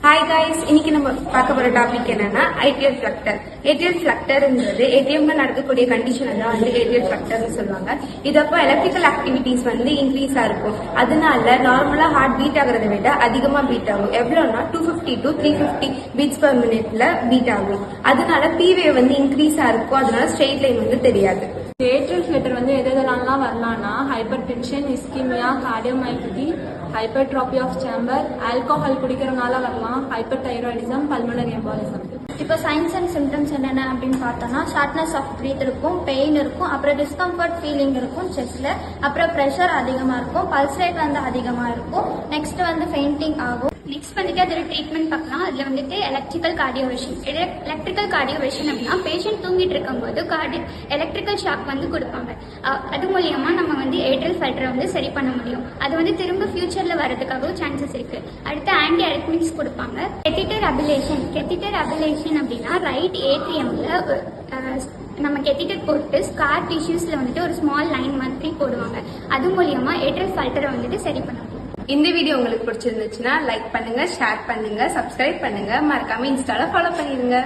Hi guys, இன்னைக்கு நம்ம பார்க்க போற டாபிக் என்னன்னா ஏடிஎம் ஃபிளக்டர். ஏடிஎம் ஃபிளக்டர்ங்கிறது ஏடிஎம்ல நடக்கக்கூடிய கண்டிஷன் தான் வந்து ஏடிஎம் ஃபிளக்டர்னு சொல்லுவாங்க. இதப்போ எலக்ட்ரிக்கல் ஆக்டிவிட்டிஸ் வந்து இன்க்ரீஸா இருக்கும். அதனால நார்மலா ஹார்ட் பீட் ஆகுறத விட அதிகமா பீட் ஆகும். எவ்வளவுனா 250 to 350 பீட்ஸ் பர் மினிட்ல பீட் ஆகும். அதனால பி வேவ் வந்து இன்க்ரீஸா இருக்கும். அதனால ஸ்ட்ரெயிட் லைன் வந்து தெரியாது. ஏட்ரியல் ஃபிளட்டர் வந்து எதெல்லாம் வரலாம்னா hypertension, ischemia, cardiomyopathy, hypertrophy of chamber, alcohol குடிக்கிறதுனால வரலாம், ஹைப்பர் தைராய்டிசம், பல்மனரி எம்பாலிசம். இப்போ சைன்ஸ் அண்ட் சிம்டம்ஸ் என்னென்ன அப்படின்னு பார்த்தோம்னா ஷார்ட்னஸ் ஆஃப் ப்ரீத் இருக்கும், பெயின் இருக்கும், அப்புறம் டிஸ்கம்ஃபர்ட் ஃபீலிங் இருக்கும் செஸ்ட்ல, அப்புறம் ப்ரெஷர் அதிகமா இருக்கும், பல்ஸ் ரேட் வந்து அதிகமா இருக்கும், நெக்ஸ்ட் வந்து ஃபெயிண்டிங் ஆகும். நெக்ஸ்ட் வந்துட்டு அதோட ட்ரீட்மெண்ட் பார்க்கலாம். அதுல வந்துட்டு எலக்ட்ரிக்கல் கார்டியோவெர்ஷன். எலக்ட்ரிக்கல் கார்டியோவெர்ஷன் அப்படின்னா பேஷண்ட் தூங்கிட்டு இருக்கும்போது எலக்ட்ரிக்கல் ஷாக் வந்து கொடுப்பாங்க. அது மூலியமா நம்ம வந்து ஏட்ரியல் ஃபிளட்டரை வந்து சரி பண்ண முடியும். அது வந்து திரும்ப ஃபியூச்சர்ல வரதுக்காகவும் சான்சஸ் இருக்கு. அடுத்து ஆன்டி அரித்மிக்ஸ் கொடுப்பாங்க. கெத்திட்டர் அபிலேஷன். கெத்திட்டர் அபிலேஷன் அப்படின்னா ரைட் ஏட்ரியம்ல நம்ம கெத்திட்டர் போட்டு ஸ்கார் டிஷ்யூஸ்ல வந்துட்டு ஒரு ஸ்மால் லைன் மாதிரி போடுவாங்க. அது மூலியமா ஏட்ரியல் ஃபிளட்டரை வந்துட்டு சரி பண்ண முடியும். இந்த வீடியோ உங்களுக்கு பிடிச்சிருந்துச்சுன்னா லைக் பண்ணுங்க, ஷேர் பண்ணுங்க, சப்ஸ்கிரைப் பண்ணுங்க, மறக்காம இன்ஸ்டால ஃபாலோ பண்ணிடுங்க.